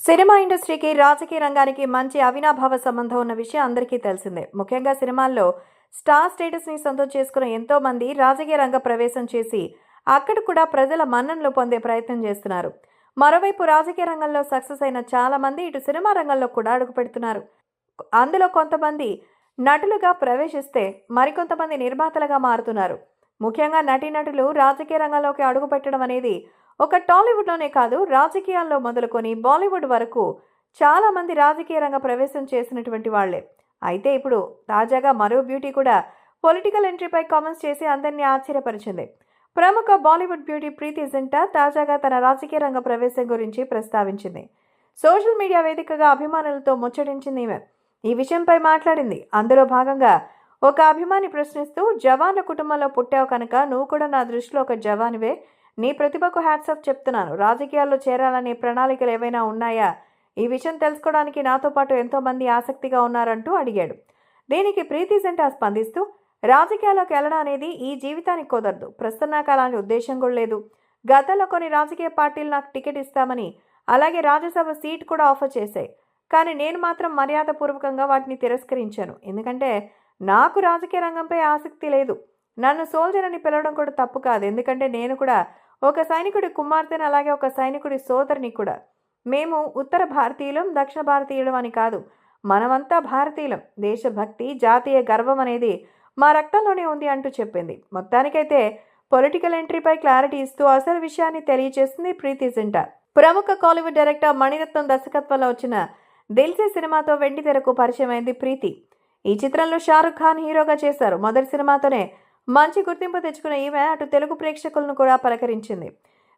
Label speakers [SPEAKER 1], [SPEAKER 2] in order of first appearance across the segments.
[SPEAKER 1] Cinema ఇండస్ట్రీకి రాజకీయ రంగానికి మంచి అవినాభావ సంబంధం ఉన్న విషయం అందరికీ తెలిసిందే. ముఖ్యంగా సినిమాల్లో స్టార్ స్టేటస్ ని సొంతం చేసుకున్న ఎంతో మంది రాజకీయ రంగ ప్రవేశం చేసి అక్కడ కూడా ప్రజల మన్ననలు పొందే ప్రయత్నం చేస్తున్నారు. మరోవైపు రాజకీయ రంగంలో సక్సెస్ అయిన చాలా మంది ఇటు సినిమా రంగంలో కూడా అడుగు పెడుతున్నారు. అందులో కొంతమంది నటులుగా ప్రవేశిస్తే మరికొంతమంది నిర్మాతలుగా మారుతున్నారు. ముఖ్యంగా నటీనటులు రాజకీయ రంగంలోకి అడుగు పెట్టడం అనేది ఒక టాలీవుడ్లోనే కాదు, రాజకీయాల్లో మొదలుకొని బాలీవుడ్ వరకు చాలా మంది రాజకీయ రంగ ప్రవేశం చేసినటువంటి వాళ్లే. అయితే ఇప్పుడు తాజాగా మరో బ్యూటీ కూడా పొలిటికల్ ఎంట్రీపై కామెంట్స్ చేసి అందరినీ ఆశ్చర్యపరిచింది. ప్రముఖ బాలీవుడ్ బ్యూటీ ప్రీతి జింటా తాజాగా తన రాజకీయ రంగ ప్రవేశం గురించి ప్రస్తావించింది. సోషల్ మీడియా వేదికగా అభిమానులతో ముచ్చటించింది ఈమె. ఈ విషయంపై మాట్లాడింది. అందులో భాగంగా ఒక అభిమాని ప్రశ్నిస్తూ, జవాన్ల కుటుంబంలో పుట్టావు కనుక నువ్వు కూడా నా దృష్టిలో ఒక జవానివే. నీ ప్రతిభకు హ్యాట్సాఫ్ చెప్తున్నాను. రాజకీయాల్లో చేరాలనే ప్రణాళికలు ఏవైనా ఉన్నాయా? ఈ విషయం తెలుసుకోవడానికి నాతో పాటు ఎంతో మంది ఆసక్తిగా ఉన్నారంటూ అడిగాడు. దీనికి ప్రీతి జింటా స్పందిస్తూ, రాజకీయాల్లోకి వెళ్ళడం అనేది ఈ జీవితానికి కుదరదు. ప్రస్తుతం నాకు అలాంటి ఉద్దేశం కూడా లేదు. గతంలో కొన్ని రాజకీయ పార్టీలు నాకు టికెట్ ఇస్తామని, అలాగే రాజ్యసభ సీట్ కూడా ఆఫర్ చేశాయి. కానీ నేను మాత్రం మర్యాదపూర్వకంగా వాటిని తిరస్కరించాను. ఎందుకంటే నాకు రాజకీయ రంగంపై ఆసక్తి లేదు. నన్ను సోల్జర్ అని పిలవడం కూడా తప్పు కాదు. ఎందుకంటే నేను కూడా ఒక సైనికుడి కుమార్తెను, అలాగే ఒక సైనికుడి సోదరిని కూడా. మేము ఉత్తర భారతీయులం, దక్షిణ భారతీయులం అని కాదు. మనమంతా భారతీయులం. దేశభక్తి, జాతీయ గర్వం అనేది మా రక్తంలోనే ఉంది అంటూ చెప్పింది. మొత్తానికైతే పొలిటికల్ ఎంట్రీపై క్లారిటీ ఇస్తూ అసలు విషయాన్ని తెలియజేస్తుంది ప్రీతి జింటా. ప్రముఖ కాలీవుడ్ డైరెక్టర్ మణిరత్నం దర్శకత్వంలో వచ్చిన దిల్సే సినిమాతో వెండితెరకు పరిచయమైంది ప్రీతి. ఈ చిత్రంలో షారుఖ్ ఖాన్ హీరోగా చేశారు. మొదటి సినిమాతోనే మంచి గుర్తింపు తెచ్చుకున్న ఈమె అటు తెలుగు ప్రేక్షకులను కూడా పలకరించింది.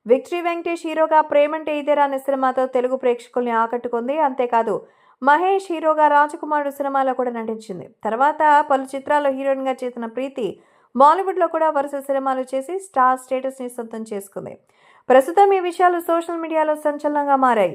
[SPEAKER 1] విక్టరీ వెంకటేష్ హీరోగా ప్రేమంటే ఇదేరా అనే సినిమాతో తెలుగు ప్రేక్షకుల్ని ఆకట్టుకుంది. అంతేకాదు మహేష్ హీరోగా రాజకుమారుడు సినిమాలో కూడా నటించింది. తర్వాత పలు చిత్రాల్లో హీరోయిన్గా చేసిన ప్రీతి బాలీవుడ్లో కూడా వరుస సినిమాలు చేసి స్టార్ స్టేటస్ని సొంతం చేసుకుంది. ప్రస్తుతం ఈ విషయాలు సోషల్ మీడియాలో సంచలనంగా మారాయి.